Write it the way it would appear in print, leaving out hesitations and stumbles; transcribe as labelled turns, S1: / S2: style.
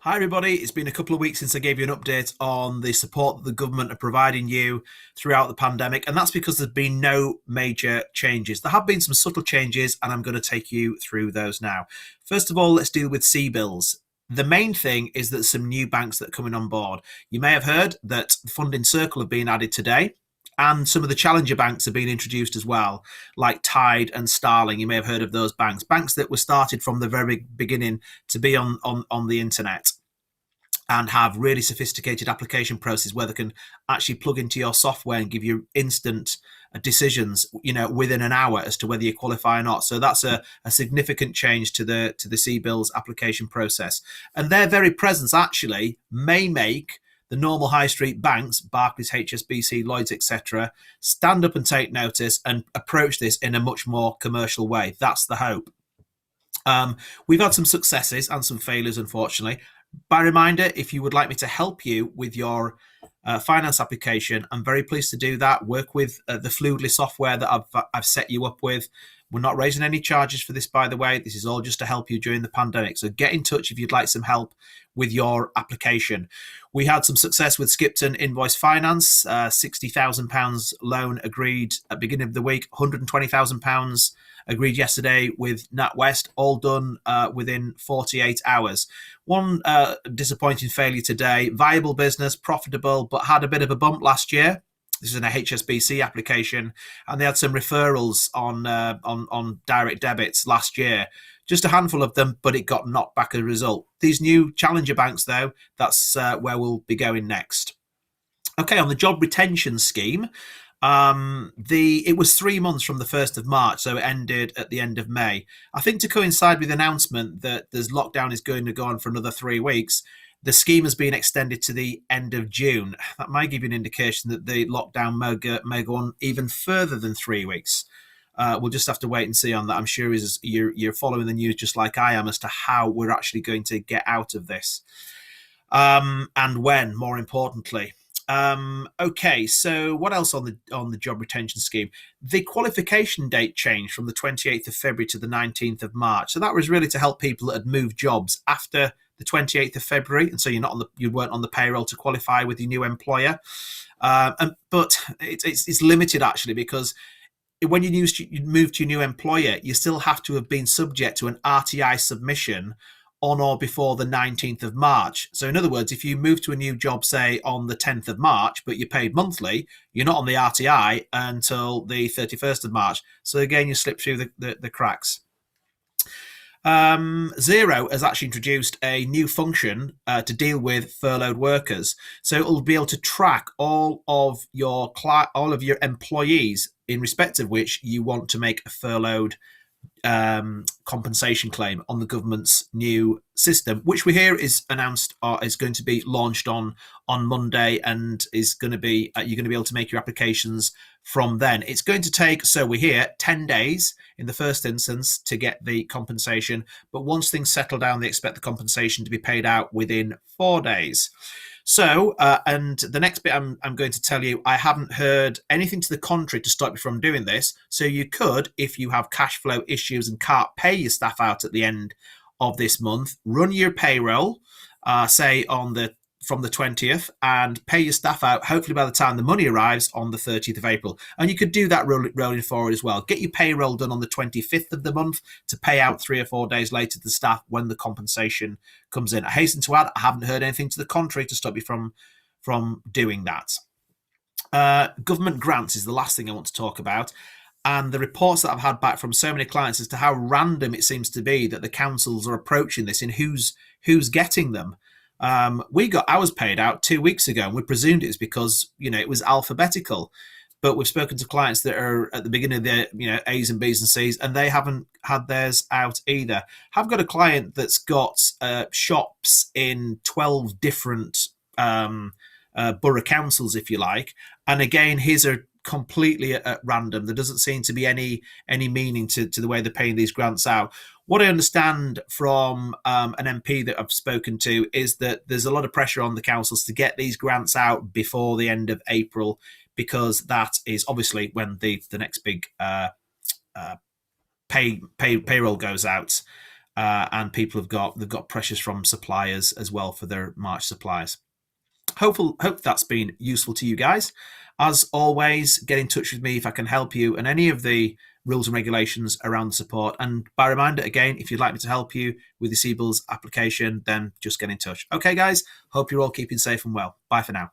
S1: Hi, everybody. It's been a couple of weeks since I gave you an update on the support that the government are providing you throughout the pandemic, and that's because there's been no major changes. There have been some subtle changes, and I'm going to take you through those now. First of all, let's deal with C-bills. The main thing is that some new banks that are coming on board. You may have heard that the Funding Circle have been added today, and some of the challenger banks have been introduced as well, like Tide and Starling. You may have heard of those banks that were started from the very beginning to be on the internet and have really sophisticated application processes where they can actually plug into your software and give you instant decisions, within an hour as to whether you qualify or not. So that's a significant change to the C-bills application process. And their very presence actually may make the normal high street banks, Barclays, HSBC, Lloyds, etc., stand up and take notice and approach this in a much more commercial way. That's the hope. We've had some successes and some failures, unfortunately. By reminder, if you would like me to help you with your finance application, I'm very pleased to do that. Work with the Fluidly software that I've set you up with. We're not raising any charges for this, by the way. This is all just to help you during the pandemic. So get in touch if you'd like some help with your application. We had some success with Skipton Invoice Finance, £60,000 loan agreed at the beginning of the week, £120,000 agreed yesterday with NatWest, all done within 48 hours. One disappointing failure today, viable business, profitable, but had a bit of a bump last year. This is an HSBC application, and they had some referrals on direct debits last year. Just a handful of them, but it got knocked back as a result. These new challenger banks, though, that's where we'll be going next. Okay, on the job retention scheme, it was 3 months from the 1st of March, so it ended at the end of May. I think to coincide with the announcement that this lockdown is going to go on for another 3 weeks, the scheme has been extended to the end of June. That might give you an indication that the lockdown may go on even further than 3 weeks. We'll just have to wait and see on that. I'm sure you're following the news just like I am as to how we're actually going to get out of this, and when, more importantly. Okay, so what else on the job retention scheme? The qualification date changed from the 28th of February to the 19th of March. So that was really to help people that had moved jobs after the 28th of February, and so you weren't on the payroll to qualify with your new employer. But it's limited actually, because when you move to your new employer, you still have to have been subject to an RTI submission on or before the 19th of March. So in other words, if you move to a new job, say on the 10th of March, but you're paid monthly, you're not on the RTI until the 31st of March. So again, you slip through the cracks. Xero has actually introduced a new function to deal with furloughed workers. So it'll be able to track all of your employees in respect of which you want to make a furloughed compensation claim on the government's new system, which we hear is announced or is going to be launched on Monday, and is going to be you're going to be able to make your applications from then. It's going to take, so we hear, 10 days in the first instance to get the compensation, but once things settle down, they expect the compensation to be paid out within 4 days. So, and the next bit I'm going to tell you, I haven't heard anything to the contrary to stop you from doing this. So you could, if you have cash flow issues and can't pay your staff out at the end of this month, run your payroll, say from the 20th, and pay your staff out, hopefully by the time the money arrives on the 30th of April. And you could do that rolling forward as well. Get your payroll done on the 25th of the month to pay out 3 or 4 days later to the staff when the compensation comes in. I hasten to add, I haven't heard anything to the contrary to stop you from doing that. Government grants is the last thing I want to talk about. And the reports that I've had back from so many clients as to how random it seems to be that the councils are approaching this and who's getting them. We got ours paid out 2 weeks ago, and we presumed it was because it was alphabetical. But we've spoken to clients that are at the beginning of their A's and B's and C's, and they haven't had theirs out either. I've got a client that's got shops in 12 different borough councils, if you like, and again, his are completely at random. There doesn't seem to be any meaning to the way they're paying these grants out. What I understand from an MP that I've spoken to is that there's a lot of pressure on the councils to get these grants out before the end of April, because that is obviously when the next big payroll goes out. and people they've got pressures from suppliers as well for their March supplies. Hope that's been useful to you guys. As always, get in touch with me if I can help you and any of the rules and regulations around the support. And by reminder, again, if you'd like me to help you with the CBILS application, then just get in touch. Okay, guys, hope you're all keeping safe and well. Bye for now.